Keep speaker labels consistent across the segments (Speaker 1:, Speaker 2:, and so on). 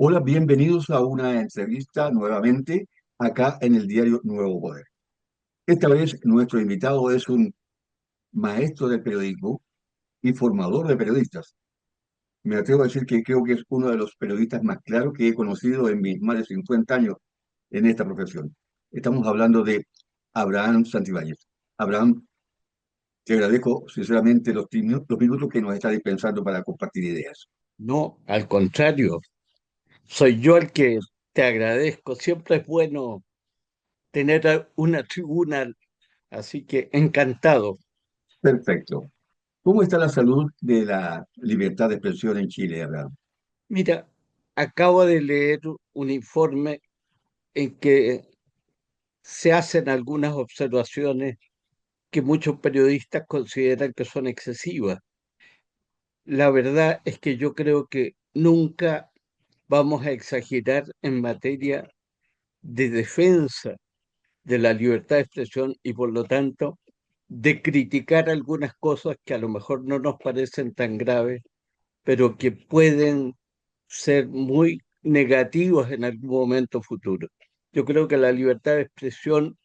Speaker 1: Hola, bienvenidos a una entrevista nuevamente acá en el diario Nuevo Poder. Esta vez nuestro invitado es un maestro del periodismo y formador de periodistas. Me atrevo a decir que creo que es uno de los periodistas más claros que he conocido en mis más de 50 años en esta profesión. Estamos hablando de Abraham Santibáñez. Abraham, te agradezco sinceramente los minutos que nos está dispensando para compartir ideas.
Speaker 2: No, al contrario, soy yo el que te agradezco. Siempre es bueno tener una tribuna, así que encantado.
Speaker 1: Perfecto. ¿Cómo está la salud de la libertad de expresión en Chile, Abraham?
Speaker 2: Mira, acabo de leer un informe en que se hacen algunas observaciones que muchos periodistas consideran que son excesivas. La verdad es que yo creo que nunca vamos a exagerar en materia de defensa de la libertad de expresión y por lo tanto de criticar algunas cosas que a lo mejor no nos parecen tan graves, pero que pueden ser muy negativas en algún momento futuro. Yo creo que la libertad de expresión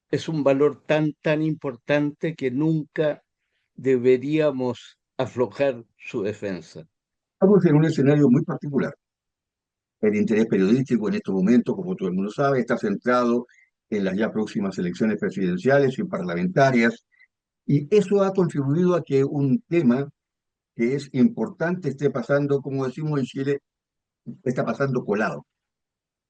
Speaker 2: es un valor tan importante que nunca deberíamos aflojar su defensa.
Speaker 1: Estamos en un escenario muy particular. El interés periodístico en estos momentos, como todo el mundo sabe, está centrado en las ya próximas elecciones presidenciales y parlamentarias, y eso ha contribuido a que un tema que es importante esté pasando, como decimos en Chile, está pasando colado,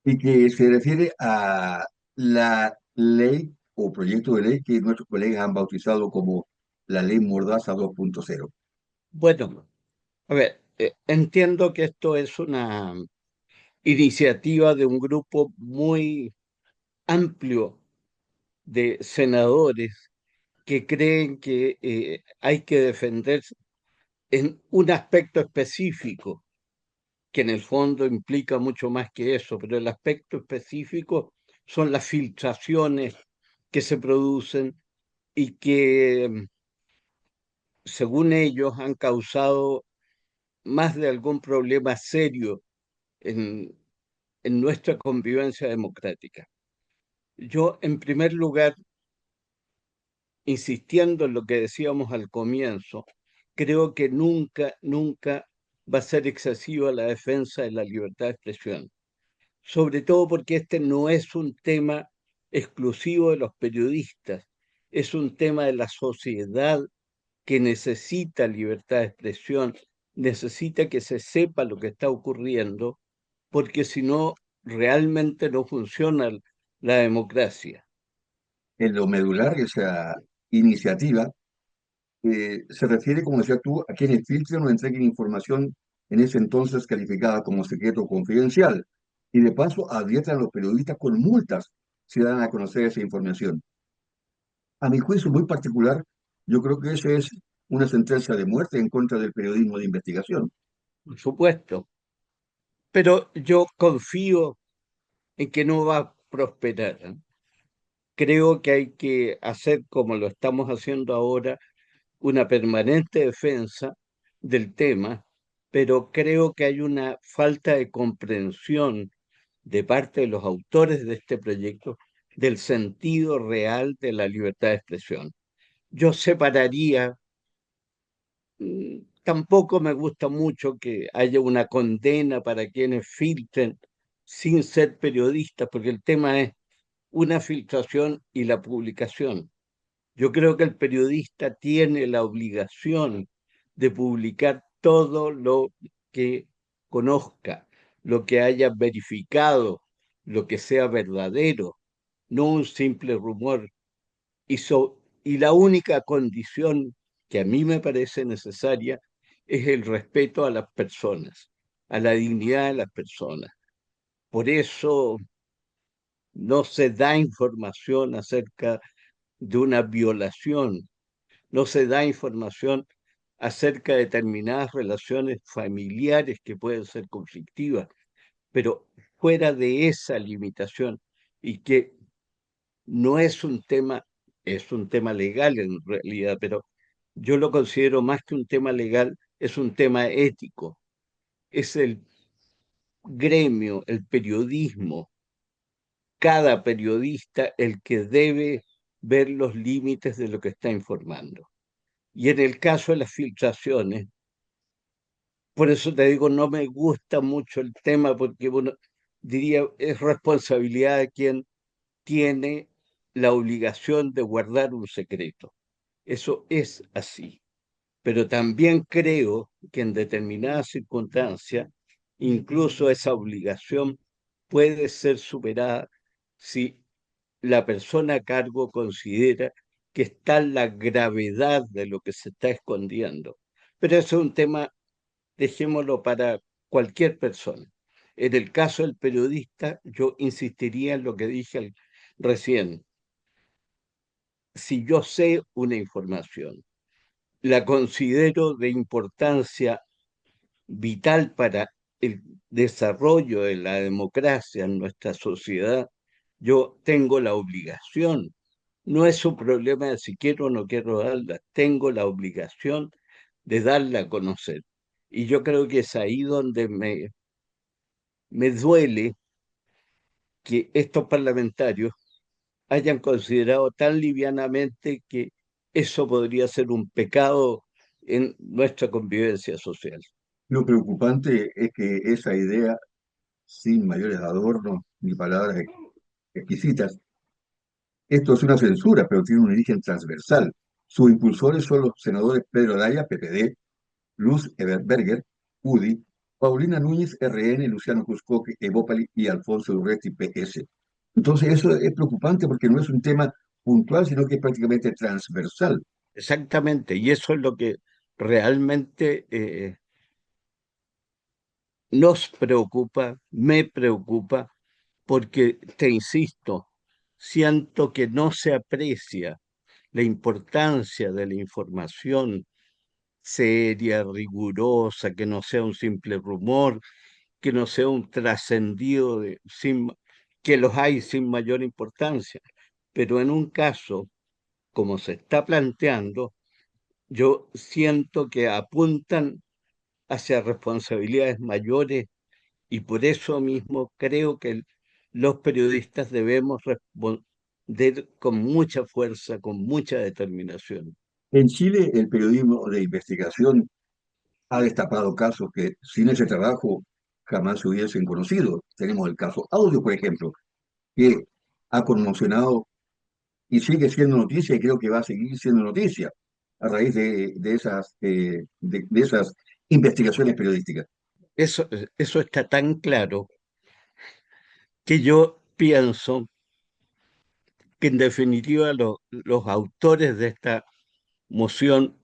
Speaker 1: y que se refiere a la ley o proyecto de ley que nuestros colegas han bautizado como la ley Mordaza 2.0.
Speaker 2: Bueno, a ver, entiendo que esto es una iniciativa de un grupo muy amplio de senadores que creen que hay que defender en un aspecto específico, que en el fondo implica mucho más que eso, pero el aspecto específico son las filtraciones que se producen y que, según ellos, han causado más de algún problema serio en, en nuestra convivencia democrática. Yo, en primer lugar, insistiendo en lo que decíamos al comienzo, creo que nunca va a ser excesiva la defensa de la libertad de expresión, sobre todo porque este no es un tema exclusivo de los periodistas, es un tema de la sociedad que necesita libertad de expresión, necesita que se sepa lo que está ocurriendo, porque si no, realmente no funciona la democracia.
Speaker 1: En lo medular de esa iniciativa se refiere, como decías tú, a quienes filtren o entreguen información en ese entonces calificada como secreto confidencial. Y de paso adviertan a los periodistas con multas si dan a conocer esa información. A mi juicio muy particular, yo creo que esa es una sentencia de muerte en contra del periodismo de investigación.
Speaker 2: Por supuesto, pero yo confío en que no va a prosperar, ¿eh? Creo que hay que hacer, como lo estamos haciendo ahora, una permanente defensa del tema, pero creo que hay una falta de comprensión de parte de los autores de este proyecto del sentido real de la libertad de expresión. Yo separaría, tampoco me gusta mucho que haya una condena para quienes filtren sin ser periodistas, porque el tema es una filtración y la publicación. Yo creo que el periodista tiene la obligación de publicar todo lo que conozca, lo que haya verificado, lo que sea verdadero, no un simple rumor. Y la única condición que a mí me parece necesaria es el respeto a las personas, a la dignidad de las personas. Por eso no se da información acerca de una violación, no se da información acerca de determinadas relaciones familiares que pueden ser conflictivas, pero fuera de esa limitación y que no es un tema, es un tema legal en realidad, pero yo lo considero más que un tema legal, es un tema ético, es el gremio, el periodismo, cada periodista el que debe ver los límites de lo que está informando. Y en el caso de las filtraciones, por eso te digo, no me gusta mucho el tema porque, bueno, diría, es responsabilidad de quien tiene la obligación de guardar un secreto. Eso es así. Pero también creo que en determinadas circunstancias, incluso esa obligación puede ser superada si la persona a cargo considera que está la gravedad de lo que se está escondiendo. Pero eso es un tema, dejémoslo para cualquier persona. En el caso del periodista, yo insistiría en lo que dije recién. Si yo sé una información, la considero de importancia vital para el desarrollo de la democracia en nuestra sociedad, yo tengo la obligación. No es un problema de si quiero o no quiero darla, tengo la obligación de darla a conocer. Y yo creo que es ahí donde me duele que estos parlamentarios hayan considerado tan livianamente que eso podría ser un pecado en nuestra convivencia social.
Speaker 1: Lo preocupante es que esa idea, sin mayores adornos ni palabras exquisitas, esto es una censura, pero tiene un origen transversal. Sus impulsores son los senadores Pedro Daya, PPD, Luz Everberger, UDI, Paulina Núñez, RN, Luciano Cuscoque, Evópali y Alfonso Urresti, PS. Entonces eso es preocupante porque no es un tema puntual, sino que es prácticamente transversal.
Speaker 2: Exactamente, y eso es lo que realmente nos preocupa, me preocupa, porque, te insisto, siento que no se aprecia la importancia de la información seria, rigurosa, que no sea un simple rumor, que no sea un trascendido que los hay sin mayor importancia. Pero en un caso, como se está planteando, yo siento que apuntan hacia responsabilidades mayores y por eso mismo creo que los periodistas debemos responder con mucha fuerza, con mucha determinación.
Speaker 1: En Chile, el periodismo de investigación ha destapado casos que sin ese trabajo jamás se hubiesen conocido. Tenemos el caso Audio, por ejemplo, que ha conmocionado y sigue siendo noticia y creo que va a seguir siendo noticia a raíz de esas investigaciones periodísticas.
Speaker 2: Eso está tan claro que yo pienso que en definitiva los autores de esta moción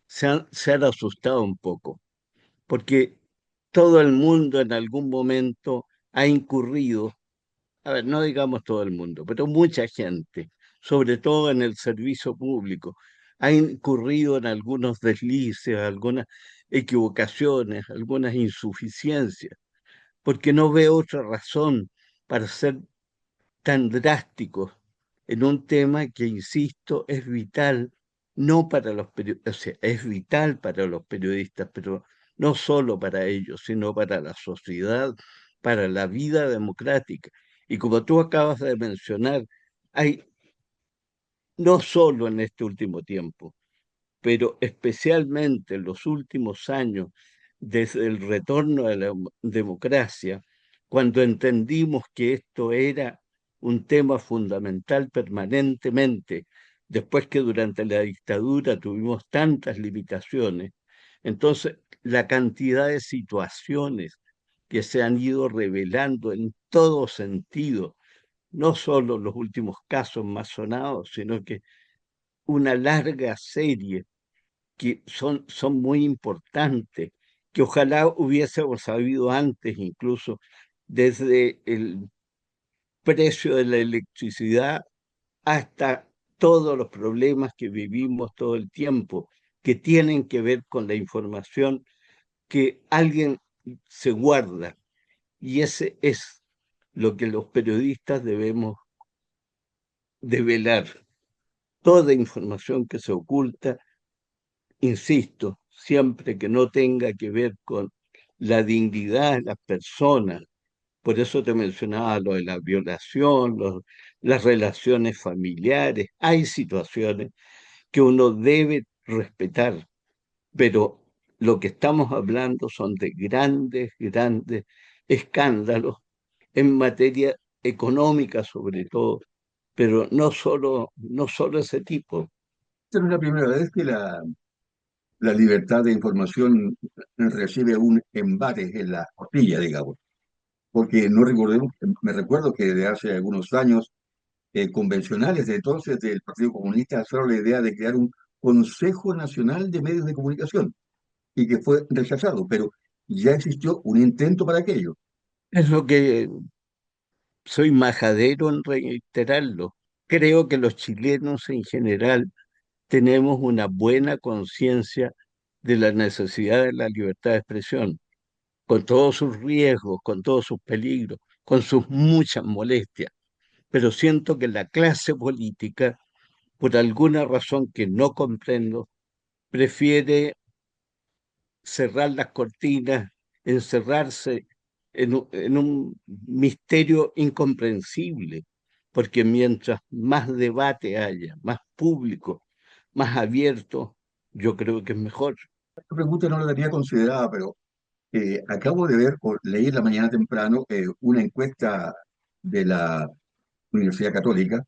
Speaker 2: se han asustado un poco, porque todo el mundo en algún momento ha incurrido, a ver, no digamos todo el mundo, pero mucha gente, sobre todo en el servicio público, ha incurrido en algunos deslices, algunas equivocaciones, algunas insuficiencias, porque no veo otra razón para ser tan drásticos en un tema que, insisto, es vital, no para los periodistas, o sea, es vital para los periodistas, pero no solo para ellos, sino para la sociedad, para la vida democrática. Y como tú acabas de mencionar, hay no solo en este último tiempo, pero especialmente en los últimos años, desde el retorno de la democracia, cuando entendimos que esto era un tema fundamental permanentemente, después que durante la dictadura tuvimos tantas limitaciones, entonces la cantidad de situaciones que se han ido revelando en todo sentido, no solo los últimos casos más sonados, sino que una larga serie que son muy importantes, que ojalá hubiésemos sabido antes, incluso desde el precio de la electricidad hasta todos los problemas que vivimos todo el tiempo, que tienen que ver con la información que alguien se guarda. Y ese es lo que los periodistas debemos develar. Toda información que se oculta, insisto, siempre que no tenga que ver con la dignidad de las personas. Por eso te mencionaba lo de la violación, las relaciones familiares. Hay situaciones que uno debe respetar, pero lo que estamos hablando son de grandes, grandes escándalos en materia económica sobre todo, pero no solo ese tipo.
Speaker 1: Esta no es la primera vez que la libertad de información recibe un embate en la costilla, digamos, porque no recordemos, me recuerdo que de hace algunos años, convencionales de entonces del Partido Comunista hicieron la idea de crear un Consejo Nacional de Medios de Comunicación y que fue rechazado, pero ya existió un intento para aquello.
Speaker 2: Es lo que soy majadero en reiterarlo. Creo que los chilenos en general tenemos una buena conciencia de la necesidad de la libertad de expresión, con todos sus riesgos, con todos sus peligros, con sus muchas molestias. Pero siento que la clase política, por alguna razón que no comprendo, prefiere cerrar las cortinas, encerrarse en un misterio incomprensible, porque mientras más debate haya, más público, más abierto, yo creo que es mejor.
Speaker 1: Esta pregunta no la tenía considerada, pero acabo de ver, o leí la mañana temprano, una encuesta de la Universidad Católica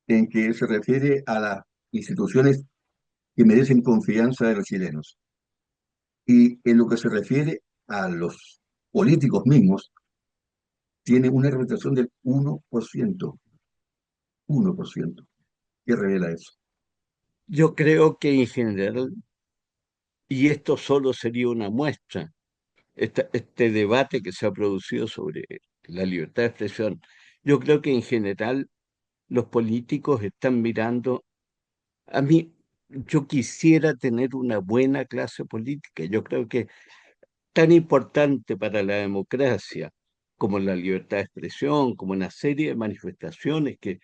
Speaker 1: en que se refiere a las instituciones que merecen confianza de los chilenos. Y en lo que se refiere a los políticos mismos, tiene una representación del 1%. 1%. ¿Qué revela eso?
Speaker 2: Yo creo que en general, y esto solo sería una muestra, este debate que se ha producido sobre la libertad de expresión, yo creo que en general los políticos están mirando, a mí, yo quisiera tener una buena clase política, yo creo que tan importante para la democracia como la libertad de expresión, como una serie de manifestaciones que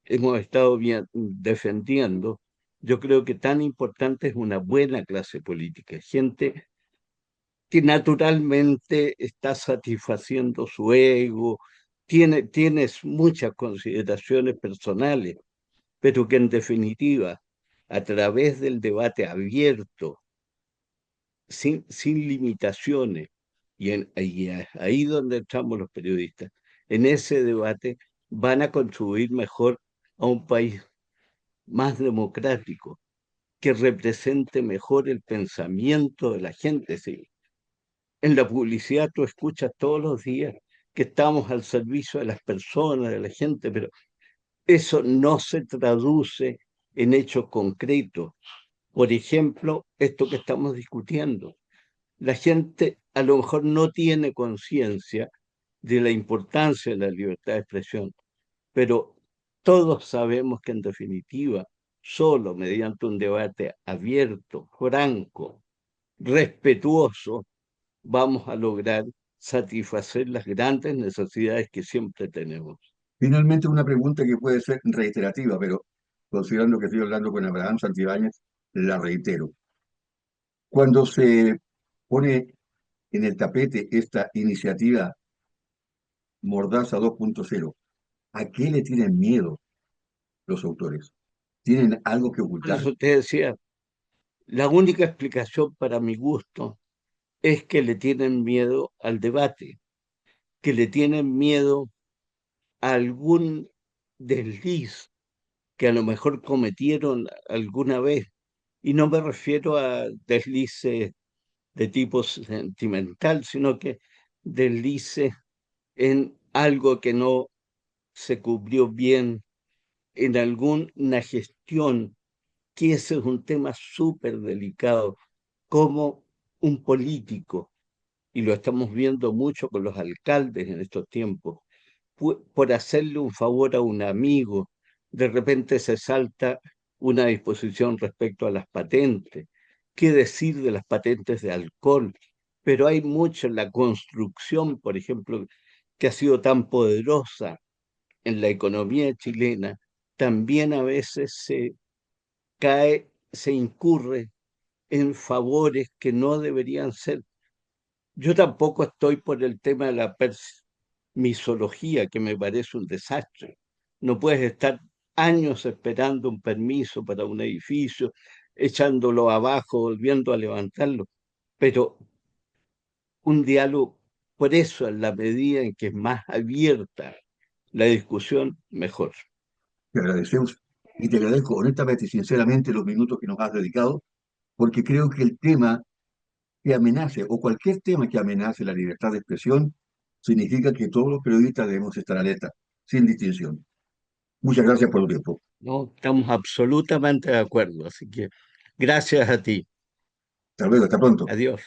Speaker 2: hemos estado defendiendo, yo creo que tan importante es una buena clase política, gente que naturalmente está satisfaciendo su ego, tienes muchas consideraciones personales, pero que en definitiva, a través del debate abierto, sin limitaciones, ahí donde estamos los periodistas, en ese debate van a contribuir mejor a un país más democrático, que represente mejor el pensamiento de la gente. ¿Sí? En la publicidad tú escuchas todos los días que estamos al servicio de las personas, de la gente, pero eso no se traduce en hechos concretos. Por ejemplo, esto que estamos discutiendo. La gente a lo mejor no tiene conciencia de la importancia de la libertad de expresión, pero todos sabemos que en definitiva, solo mediante un debate abierto, franco, respetuoso, vamos a lograr satisfacer las grandes necesidades que siempre tenemos.
Speaker 1: Finalmente, una pregunta que puede ser reiterativa, pero considerando que estoy hablando con Abraham Santibáñez, la reitero. Cuando se pone en el tapete esta iniciativa Mordaza 2.0, ¿a qué le tienen miedo los autores? ¿Tienen algo que
Speaker 2: Por
Speaker 1: ocultar?
Speaker 2: eso te decía, la única explicación para mi gusto es que le tienen miedo al debate, que le tienen miedo a algún desliz que a lo mejor cometieron alguna vez. Y no me refiero a deslices de tipo sentimental, sino que deslices en algo que no se cubrió bien, en alguna gestión, que ese es un tema súper delicado, como un político, y lo estamos viendo mucho con los alcaldes en estos tiempos, por hacerle un favor a un amigo, de repente se salta una disposición respecto a las patentes. ¿Qué decir de las patentes de alcohol? Pero hay mucho en la construcción, por ejemplo, que ha sido tan poderosa en la economía chilena, también a veces se incurre en favores que no deberían ser. Yo tampoco estoy por el tema de la permisología, que me parece un desastre. No puedes estar años esperando un permiso para un edificio, echándolo abajo, volviendo a levantarlo. Pero un diálogo, por eso, en la medida en que es más abierta la discusión, mejor.
Speaker 1: Te agradecemos y te agradezco honestamente y sinceramente los minutos que nos has dedicado, porque creo que el tema que amenace, o cualquier tema que amenace la libertad de expresión, significa que todos los periodistas debemos estar alerta, sin distinción. Muchas gracias por tu tiempo.
Speaker 2: ¿No? Estamos absolutamente de acuerdo. Así que gracias a ti.
Speaker 1: Hasta luego, hasta pronto.
Speaker 2: Adiós.